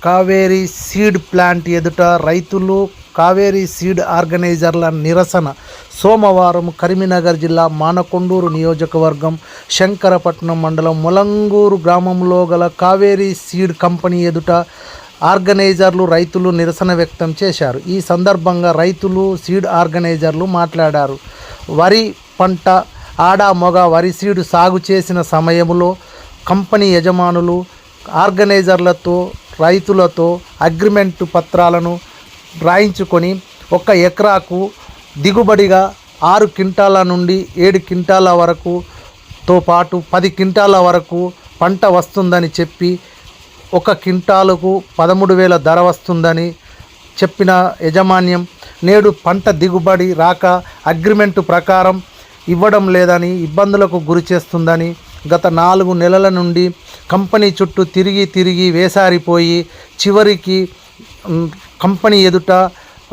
Kaveri seed plant ఎదుట రైతులు Kaveri seed ఆర్గనైజర్ల నిరసన సోమవారం కరీంనగర్ జిల్లా మానకొండూరు నియోజకవర్గం శంకరపట్నం మండలం ములంగూరు గ్రామంలో గల కావేరీ సీడ్ కంపెనీ ఎదుట ఆర్గనైజర్లు రైతులు నిరసన వ్యక్తం చేశారు. ఈ సందర్భంగా రైతులు సీడ్ ఆర్గనైజర్లు మాట్లాడారు. వరి పంట ఆడ మొగ వరి సీడ్ సాగు చేసిన సమయంలో కంపెనీ యజమానులు ఆర్గనైజర్లతో రైతులతో అగ్రిమెంటు పత్రాలను రాయించుకొని 1 ఎకరాకు దిగుబడిగా 6 క్వింటాల నుండి 7 క్వింటాల వరకుతో పాటు 10 క్వింటాల వరకు పంట వస్తుందని చెప్పి 1 క్వింటాలకు 13,000 ధర వస్తుందని చెప్పిన యాజమాన్యం నేడు పంట దిగుబడి రాక అగ్రిమెంటు ప్రకారం ఇవ్వడం లేదని ఇబ్బందులకు గురి చేస్తుందని గత 4 నెలల నుండి కంపెనీ చుట్టూ తిరిగి వేసారిపోయి చివరికి కంపెనీ ఎదుట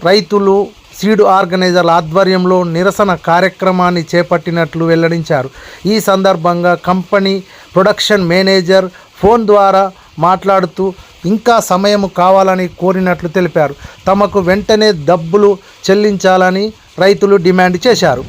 రైతులు సీడ్ ఆర్గనైజర్ల ఆధ్వర్యంలో నిరసన కార్యక్రమాన్ని చేపట్టినట్లు వెల్లడించారు. ఈ సందర్భంగా కంపెనీ ప్రొడక్షన్ మేనేజర్ ఫోన్ ద్వారా మాట్లాడుతూ ఇంకా సమయం కావాలని కోరినట్లు తెలిపారు. తమకు వెంటనే డబ్బులు చెల్లించాలని రైతులు డిమాండ్ చేశారు.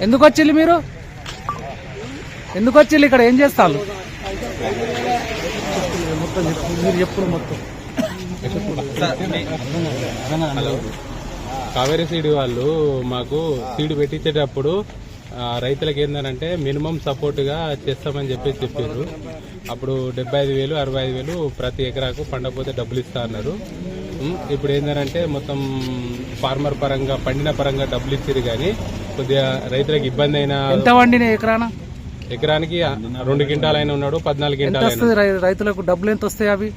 ఎందుకు వచ్చిల్లు మీరు? ఎందుకు వచ్చిల్లు? ఇక్కడ ఏం చేస్తారు? మీరు చెప్పుడు మొత్తం. కావేరీ సీడ్ వాళ్ళు మాకు సీడ్ పెట్టించేటప్పుడు రైతులకు ఏంటంటే మినిమం సపోర్ట్గా చేస్తామని చెప్పారు. అప్పుడు 75,000 65,000 ప్రతి ఎకరాకు పండకపోతే డబ్బులు ఇస్తా అన్నారు. ఇప్పుడు ఏంటంటే మొత్తం ఫార్మర్ పరంగా పండిన పరంగా డబ్బులు ఇచ్చారు, కానీ కొద్దిగా రైతులకు ఇబ్బంది అయినా. ఎంత వండిన ఎకరానికి 2 క్వింటాల్ అయినా ఉన్నాడు, 14 క్వింటాల్. రైతులకు డబ్బులు ఎంత వస్తాయి? అవి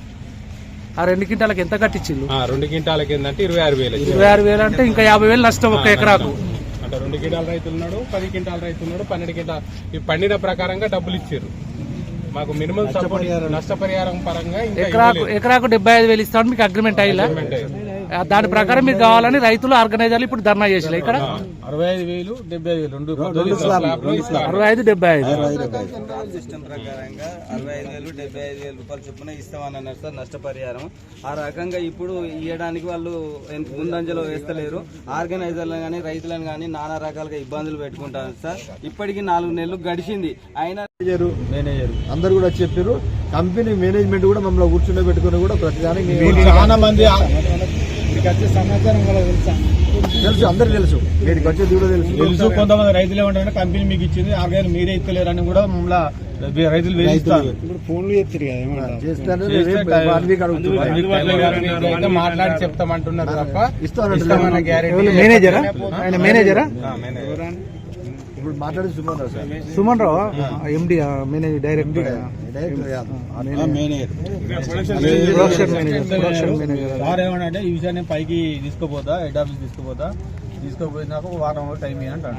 ఆ 2 క్వింటాలకు ఎంత కట్టించిండు? 2 క్వింటాలకి ఏంటంటే 26,000. 26,000 అంటే ఇంకా 50,000 నష్టం 1 ఎకరాకు. అంటే 2 క్వింటాల రైతులు ఉన్నాడు, 10 క్వింటాల రైతు ఉన్నాడు, 12 క్వింటాల్. ఈ పండిన ప్రకారంగా డబ్బులు ఇచ్చారు. మాకు మినిమం సపోర్ట్ నష్టపరిహారం పరంగా ఎకరాకు 75,000 ఇస్తాడు. మీకు అగ్రిమెంట్ అయ్యిలా? దాని ప్రకారం మీరు కావాలని రైతులు ఆర్గనైజర్లు ఇప్పుడు ధర్నా చేసారు. ఇక్కడ 65,000 75,000 65 75 సిస్టమ్ ప్రకారంగా 65,000 75,000 రూపాయలు చొప్పున ఇస్తామని అన్నారు సార్ నష్టపరిహారం. ఆ రకంగా ఇప్పుడు ఇవ్వడానికి వాళ్ళు ముందంజలో వేస్తలేరు. ఆర్గనైజర్లను కానీ రైతులను కానీ నానా రకాలుగా ఇబ్బందులు పెట్టుకుంటారు సార్. ఇప్పటికి 4 నెలలు గడిచింది. అయినా మేనేజర్ అందరు కూడా చెప్పారు. కంపెనీ మేనేజ్మెంట్ కూడా మమ్మల్ని కూర్చుండబెట్టుకుని కూడా ప్రతిదానికి చాలా మంది వచ్చే సమాచారం తెలుసు, అందరికి తెలుసు, వీటికి వచ్చేది కూడా తెలుసు. కొంతమంది రైతులు ఏమంటారంటే కంపెనీ మీకు ఇచ్చింది, ఆర్గనైజర్ మీరే ఇస్తలేరని కూడా మమ్మల్ని రైతులు వేధిస్తారు. మాట్లాడి చెప్తామంటున్నారు తప్ప ఇస్తామన్న గ్యారెంటీ. మేనేజరా? ఇప్పుడు మాట్లాడి సుమన్ రావు ఎండి మేనేజర్ డైరెక్టర్ ఏమన్నా ఈ విషయాన్ని పైకి తీసుకోపోతా, హెడ్ ఆఫీస్ తీసుకోపోయినాక 1 వారం టైం అంటారు.